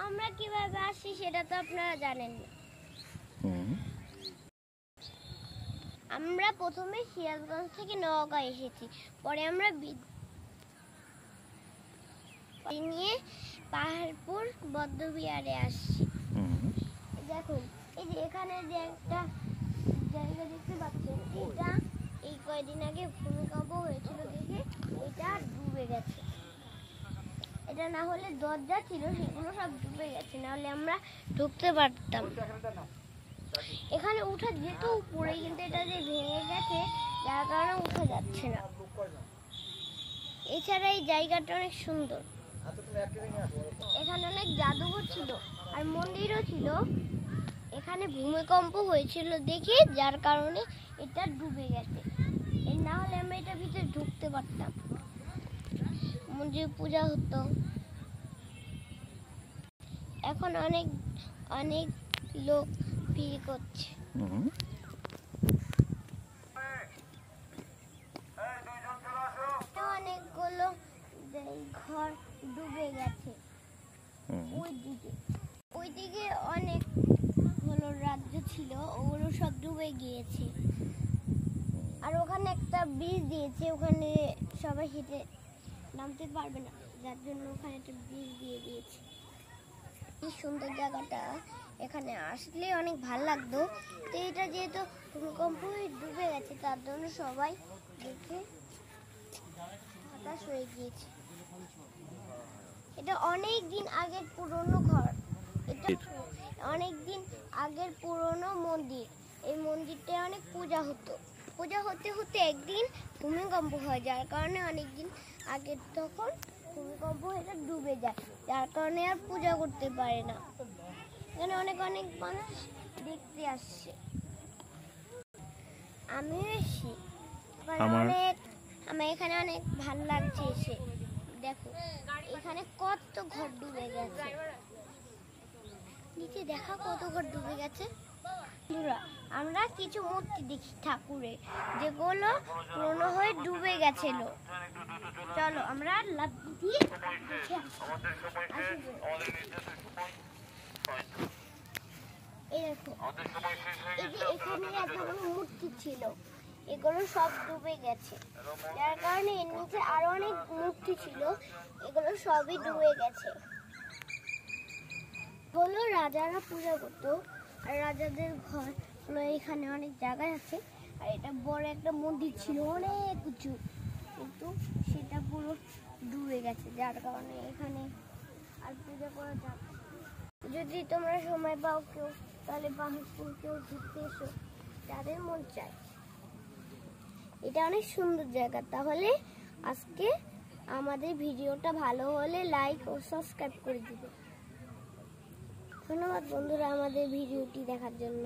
আমরা কিভাবে আসি সেটা তো আপনারা জানেন না। আমরা প্রথমে সিরাজগঞ্জ থেকে নওগাঁ এসেছি, পরে আমরা নিয়ে পাহাড়পুর বৌদ্ধবিহারে আসছি। দেখুন এই যে এখানে যে একটা জায়গা দেখতে পাচ্ছেন, এটা এই কয়েকদিন আগে ভূমিকম্প হয়েছিল দেখে এটা ডুবে গেছে। এটা না হলে দরজা ছিল সেগুলো সব ডুবে গেছে, না হলে আমরা ঢুকতে পারতাম। এখানে উঠা যেত উপরে, কিন্তু এটা যে ভেঙে গেছে যার কারণে উঠা যাচ্ছে না। এছাড়া এই জায়গাটা অনেক সুন্দর, এখানে অনেক জাদুঘর ছিল আর মন্দিরও ছিল। এখানে ভূমিকম্প হয়েছিল দেখে যার কারণে এটা ডুবে গেছে, এর না হলে আমরা এটা ভিতরে ঢুকতে পারতাম, মন্দিরে পূজা হতো। এখন অনেক অনেক লোক ভিড় করছে। অনেকগুলো ঘর ডুবে গেছে। ওইদিকে অনেক হলো রাজ্য ছিল, ওগুলো সব ডুবে গিয়েছে। আর ওখানে একটা ব্রিজ দিয়েছে, ওখানে সবাই হেঁটে নামতে পারবে না, যার জন্য ওখানে একটা ব্রিজ দিয়ে দিয়েছে। কি সুন্দর জায়গাটা, এখানে আসলে অনেক ভালো লাগতো। তো এটা যেহেতু ভূমিকম্প ডুবে গেছে তার জন্য সবাই দেখে হতাশ হয়ে গিয়েছে। এটা অনেক দিন আগের পুরনো ঘর, এটা অনেক দিন আগের পুরনো মন্দির। এই মন্দিরটা অনেক পূজা হতো, পূজা হতে হতে একদিন ভূমিকম্প হয়, যার কারণে অনেকদিন আগে তখন ভূমিকম্প এটা ডুবে যায়, যার কারণে আর পূজা করতে পারে না। এখানে অনেক অনেক মানুষ দেখতে আসছে, আমিও এসেছি। আমার এখানে অনেক ভালো লাগছে এসে। দেখো এখানে কত ঘর ডুবে গেছে, নিচে দেখা কত ঘর ডুবে গেছে। আমরা কিছু মূর্তি দেখি ঠাকুরের, যেগুলো পুরনো হয়ে ডুবে গেছিল। চলো আমরা লাফ দিয়ে এই দেখো, এই যে এখানে এতগুলো মূর্তি ছিল, এগুলো সব ডুবে গেছে, যার কারণে এর নিচে আরো অনেক মূর্তি ছিল, এগুলো সবই ডুবে গেছে। হলো রাজারা পূজা করতো, আর রাজাদের ঘর হলো এখানে অনেক জায়গায় আছে। আর এটা বড় একটা মন্দির ছিল অনেক উঁচু, কিন্তু সেটা পুরো ডুবে গেছে, যার কারণে এখানে আর পূজা করা যাবে। যদি তোমরা সময় পাও কেউ, তাহলে পাহাড়পুর কেউ ঘুরতে এসো, যাদের মন চায়। এটা অনেক সুন্দর জায়গা। তাহলে আজকে আমাদের ভিডিওটা ভালো হলে লাইক ও সাবস্ক্রাইব করে দিবে। ধন্যবাদ বন্ধুরা আমাদের ভিডিওটি দেখার জন্য।